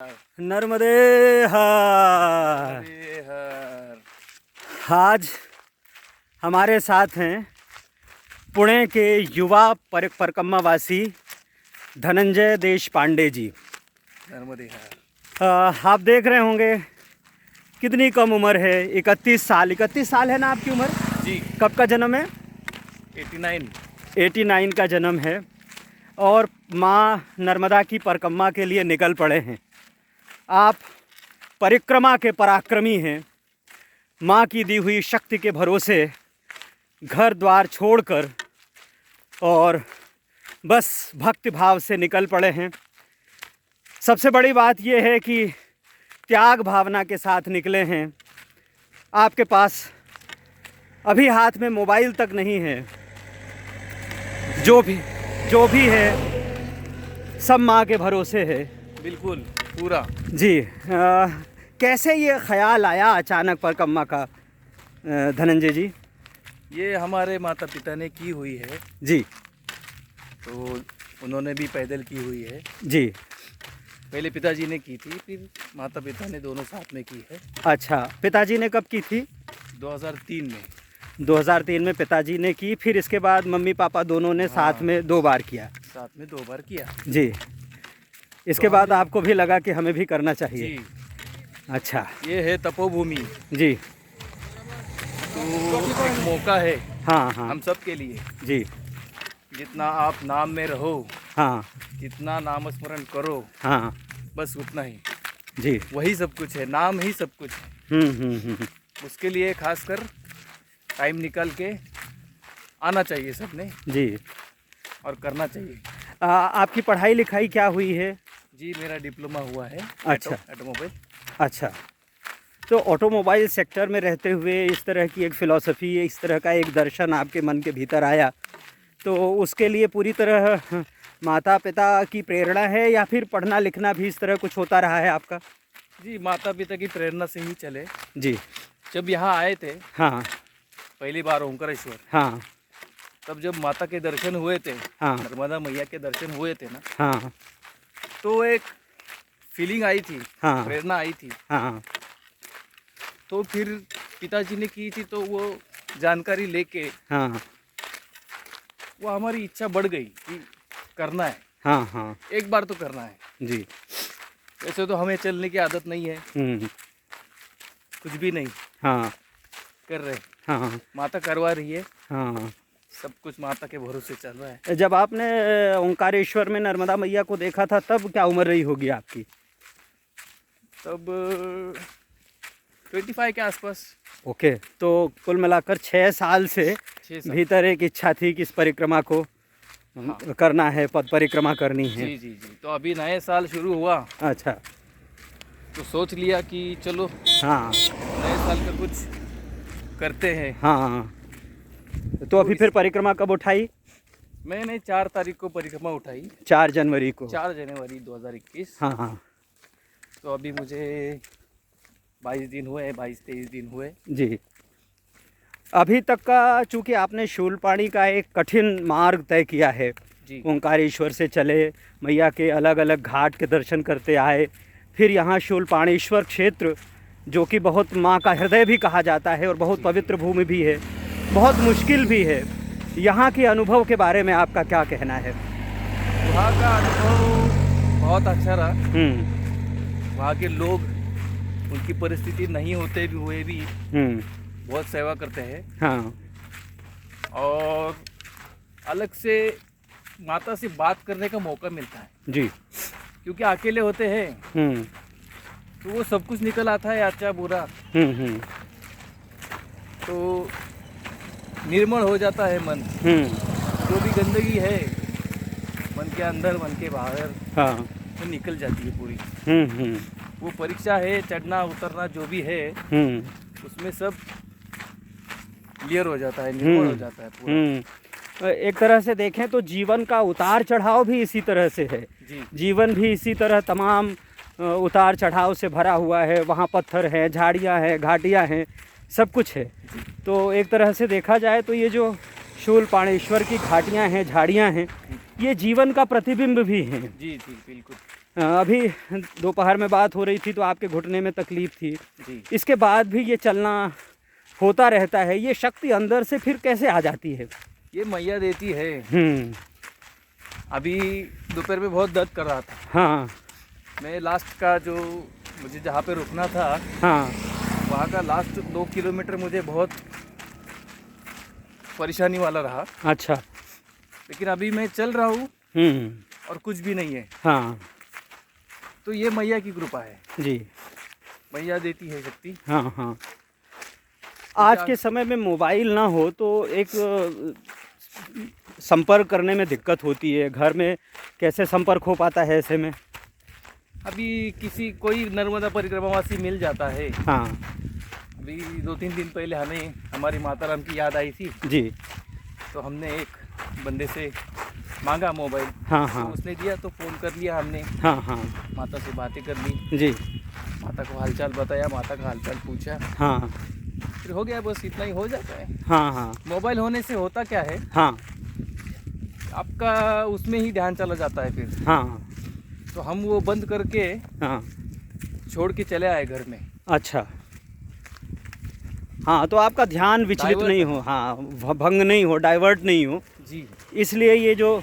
नर्मदे हर। आज हमारे साथ हैं पुणे के युवा परिक्रमावासी धनंजय देशपांडे जी। नर्मदे हर। आप देख रहे होंगे कितनी कम उम्र है, 31 साल। 31 साल है ना आपकी उम्र? जी। कब का जन्म है? 89 का जन्म है और माँ नर्मदा की परिक्रमा के लिए निकल पड़े हैं। आप परिक्रमा के पराक्रमी हैं। माँ की दी हुई शक्ति के भरोसे घर द्वार छोड़कर और बस भक्ति भाव से निकल पड़े हैं। सबसे बड़ी बात यह है कि त्याग भावना के साथ निकले हैं। आपके पास अभी हाथ में मोबाइल तक नहीं है। जो भी है सब माँ के भरोसे है। बिल्कुल पूरा। जी। कैसे ये ख्याल आया अचानक परिक्रमा का धनंजय जी? ये हमारे माता पिता ने की हुई है। जी। तो उन्होंने भी पैदल की हुई है। जी। पहले पिताजी ने की थी, फिर माता पिता ने दोनों साथ में की है। अच्छा, पिताजी ने कब की थी? 2003 में। 2003 में पिताजी ने की, फिर इसके बाद मम्मी पापा दोनों ने साथ में 2 बार किया। साथ में 2 बार किया। जी। इसके बाद आपको भी लगा कि हमें भी करना चाहिए? जी। अच्छा। ये है तपोभूमि। जी। तो एक मौका है। हाँ हाँ। हम सब के लिए। जी। जितना आप नाम में रहो, हाँ। जितना नाम स्मरण करो, हाँ। बस उतना ही। जी। वही सब कुछ है, नाम ही सब कुछ है। उसके लिए खासकर टाइम निकाल के आना चाहिए सबने। जी। और करना चाहिए। आपकी पढ़ाई लिखाई क्या हुई है? जी, मेरा डिप्लोमा हुआ है। अच्छा। ऑटोमोबाइल। अच्छा, तो ऑटोमोबाइल सेक्टर में रहते हुए इस तरह की एक फ़िलॉसफ़ी, इस तरह का एक दर्शन आपके मन के भीतर आया, तो उसके लिए पूरी तरह माता पिता की प्रेरणा है या फिर पढ़ना लिखना भी इस तरह कुछ होता रहा है आपका? जी, माता पिता की प्रेरणा से ही चले। जी। जब यहाँ आए थे हाँ पहली बार ओंकारेश्वर, हाँ। तब जब माता के दर्शन हुए थे, हाँ। नर्मदा मैया के दर्शन हुए थे ना, हाँ। तो एक फीलिंग आई थी। हाँ। प्रेरणा आई थी। हाँ। तो फिर पिताजी ने की थी, तो वो जानकारी लेके हाँ। वो हमारी इच्छा बढ़ गई कि करना है। हाँ। हाँ। एक बार तो करना है। जी। वैसे तो हमें चलने की आदत नहीं है, कुछ भी नहीं। हाँ। कर रहे। हाँ। माता करवा रही है। हाँ। सब कुछ माता के भरोसे चल रहा है। जब आपने ओंकारेश्वर में नर्मदा मैया को देखा था तब क्या उम्र रही होगी आपकी? तब 25 के आसपास। ओके, तो कुल मिलाकर 6 साल से 6 साल। भीतर एक इच्छा थी कि इस परिक्रमा को करना है, पद परिक्रमा करनी है। जी जी जी। तो अभी नए साल शुरू हुआ, अच्छा। तो सोच लिया कि चलो हाँ। नए साल का कुछ करते हैं। हाँ। तो अभी फिर परिक्रमा कब उठाई? मैंने 4 तारीख को परिक्रमा उठाई। 4 जनवरी को। 4 जनवरी 2021। हाँ हाँ। तो अभी मुझे 22 दिन हुए, 22-23 दिन हुए। जी। अभी तक का चूँकि आपने शूलपाणी का एक कठिन मार्ग तय किया है, जी। ओंकारेश्वर से चले, मैया के अलग अलग घाट के दर्शन करते आए, फिर यहाँ शूलपाणेश्वर क्षेत्र जो कि बहुत माँ का हृदय भी कहा जाता है और बहुत पवित्र भूमि भी है, बहुत मुश्किल भी है। यहाँ के अनुभव के बारे में आपका क्या कहना है? वहाँ का अनुभव बहुत अच्छा रहा। वहाँ के लोग, उनकी परिस्थिति नहीं होते भी हुए भी बहुत सेवा करते हैं। हाँ। और अलग से माता से बात करने का मौका मिलता है। जी। क्योंकि अकेले होते हैं तो वो सब कुछ निकल आता है, अच्छा बुरा। तो निर्मल हो जाता है मन। जो भी गंदगी है मन के अंदर, मन के बाहर, हाँ, वो निकल जाती है पूरी। वो परीक्षा है, चढ़ना उतरना जो भी है, उसमें सब क्लियर हो जाता है, निर्मल हो जाता है पूरा। एक तरह से देखें तो जीवन का उतार चढ़ाव भी इसी तरह से है। जी। जीवन भी इसी तरह तमाम उतार चढ़ाव से भरा हुआ है। वहाँ पत्थर हैं, झाड़ियाँ हैं, घाटियाँ हैं, सब कुछ है। तो एक तरह से देखा जाए तो ये जो शूलपाणेश्वर की घाटियाँ हैं, झाड़ियाँ हैं, ये जीवन का प्रतिबिंब भी हैं। जी जी बिल्कुल। अभी दोपहर में बात हो रही थी तो आपके घुटने में तकलीफ़ थी, जी। इसके बाद भी ये चलना होता रहता है, ये शक्ति अंदर से फिर कैसे आ जाती है? ये मैया देती है। अभी दोपहर में बहुत दर्द कर रहा था। हाँ मैं लास्ट का जो मुझे जहाँ पे रुकना था, हाँ वहाँ का लास्ट 2 किलोमीटर मुझे बहुत परेशानी वाला रहा। अच्छा। लेकिन अभी मैं चल रहा हूँ और कुछ भी नहीं है। हाँ तो ये मैया की कृपा है जी। मैया देती है शक्ति। हाँ हाँ। आज के समय में मोबाइल ना हो तो एक संपर्क करने में दिक्कत होती है, घर में कैसे संपर्क हो पाता है ऐसे में? अभी कोई नर्मदा परिक्रमावासी मिल जाता है। हाँ। अभी 2-3 दिन पहले हमें हमारी माता राम की याद आई थी जी। तो हमने एक बंदे से मांगा मोबाइल। हाँ हाँ। तो उसने दिया तो फ़ोन कर लिया हमने। हाँ हाँ। माता से बातें कर ली जी। माता को हालचाल बताया, माता का हालचाल पूछा, हाँ फिर हो गया, बस इतना ही हो जाता है। हाँ। हाँ मोबाइल होने से होता क्या है, हाँ। आपका उसमें ही ध्यान चला जाता है फिर। हाँ तो हम वो बंद करके हाँ। छोड़ के चले आए घर में। अच्छा। हाँ, तो आपका ध्यान विचलित डाइवर्ट नहीं हो, हाँ भंग नहीं हो, डाइवर्ट नहीं हो, जी। इसलिए ये जो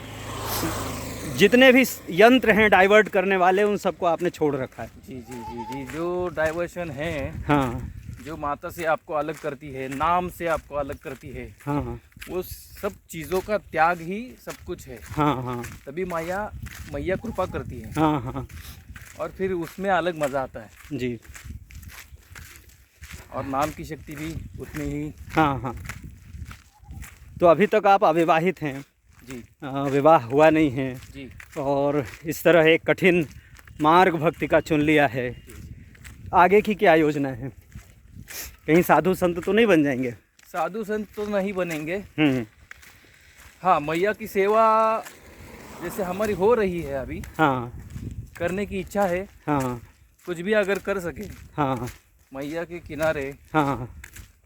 जितने भी यंत्र हैं डाइवर्ट करने वाले उन सबको आपने छोड़ रखा है। जी जी जी जी। जो डाइवर्शन है, हाँ जो माता से आपको अलग करती है, नाम से आपको अलग करती है, हाँ वो सब चीज़ों का त्याग ही सब कुछ है। हाँ हाँ। तभी मैया कृपा करती है। हाँ हाँ और फिर उसमें अलग मज़ा आता है। जी। और नाम की शक्ति भी उतनी ही। हाँ हाँ। तो अभी तक आप अविवाहित हैं? जी। विवाह हुआ नहीं है जी। और इस तरह एक कठिन मार्ग भक्ति का चुन लिया है, आगे की क्या योजना है? कहीं साधु संत तो नहीं बन जाएंगे? साधु संत तो नहीं बनेंगे। हाँ, मैया की सेवा जैसे हमारी हो रही है अभी, हाँ करने की इच्छा है। हाँ कुछ भी अगर कर सके, हाँ मैया के किनारे हाँ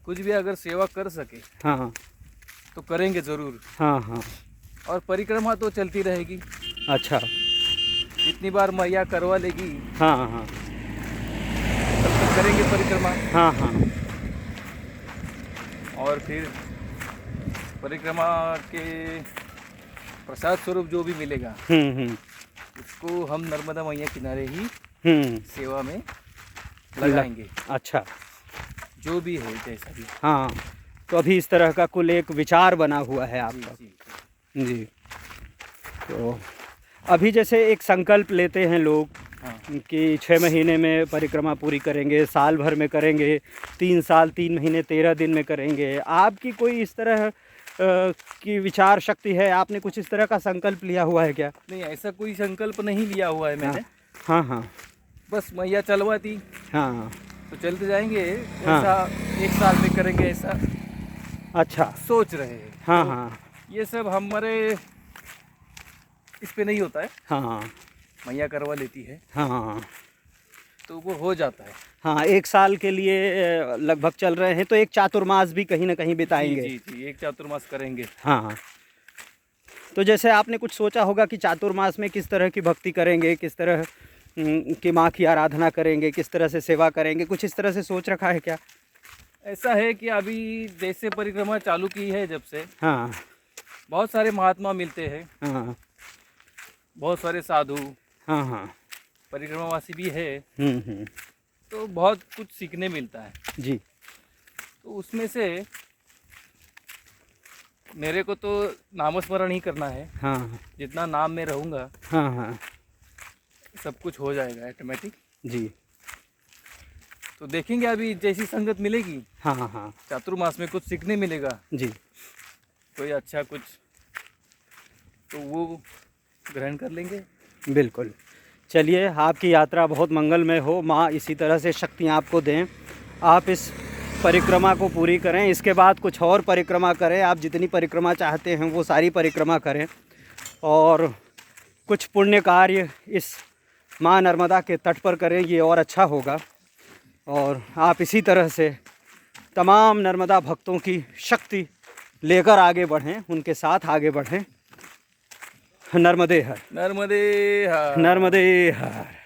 कुछ भी अगर सेवा कर सके हाँ तो करेंगे ज़रूर। हाँ हाँ। और परिक्रमा तो चलती रहेगी। अच्छा। जितनी बार मैया करवा लेगी हाँ हाँ तब तक करेंगे परिक्रमा। हाँ हाँ। और फिर परिक्रमा के प्रसाद स्वरूप जो भी मिलेगा उसको हम नर्मदा मैया किनारे ही सेवा में लगाएंगे। अच्छा। जो भी है जैसा भी। हाँ, तो अभी इस तरह का कुल एक विचार बना हुआ है आपका। जी। जी। तो अभी जैसे एक संकल्प लेते हैं लोग, हाँ। कि 6 महीने में परिक्रमा पूरी करेंगे, साल भर में करेंगे, 3 साल 3 महीने 13 दिन में करेंगे। आपकी कोई इस तरह की विचार शक्ति है? आपने कुछ इस तरह का संकल्प लिया हुआ है क्या? नहीं, ऐसा कोई संकल्प नहीं लिया हुआ है मैंने। हाँ हाँ। बस मैया चलवाती हाँ तो चलते जाएंगे। हाँ। ऐसा 1 साल में करेंगे ऐसा अच्छा। सोच रहे हैं। हाँ तो हाँ ये सब हमारे इस पे नहीं होता है। हाँ मैया करवा लेती है हाँ तो वो हो जाता है। हाँ। 1 साल के लिए लगभग चल रहे हैं तो एक चातुर्मास भी कहीं ना कहीं बिताएंगे। जी जी, एक चातुर्मास करेंगे। हाँ। तो जैसे आपने कुछ सोचा होगा कि चातुर्मास में किस तरह की भक्ति करेंगे, किस तरह की माँ की आराधना करेंगे, किस तरह से सेवा करेंगे, कुछ इस तरह से सोच रखा है क्या? ऐसा है कि अभी जैसे परिक्रमा चालू की है जब से, हाँ बहुत सारे महात्मा मिलते हैं, हाँ बहुत सारे साधु हाँ हाँ। परिक्रमावासी भी है। हम्म। तो बहुत कुछ सीखने मिलता है। जी। तो उसमें से मेरे को तो नामस्मरण ही करना है। हाँ जितना नाम में रहूँगा हाँ हाँ सब कुछ हो जाएगा ऑटोमेटिक। जी। तो देखेंगे अभी जैसी संगत मिलेगी, हाँ हाँ चातुर्मास में कुछ सीखने मिलेगा, जी। कोई अच्छा कुछ, तो वो ग्रहण कर लेंगे। बिल्कुल। चलिए, आपकी यात्रा बहुत मंगलमय हो, माँ इसी तरह से शक्तियाँ आपको दें, आप इस परिक्रमा को पूरी करें, इसके बाद कुछ और परिक्रमा करें, आप जितनी परिक्रमा चाहते हैं वो सारी परिक्रमा करें और कुछ पुण्य कार्य इस माँ नर्मदा के तट पर करें, ये और अच्छा होगा। और आप इसी तरह से तमाम नर्मदा भक्तों की शक्ति लेकर आगे बढ़ें, उनके साथ आगे बढ़ें। नर्मदे हर, नर्मदे हर। नर्मदे हर।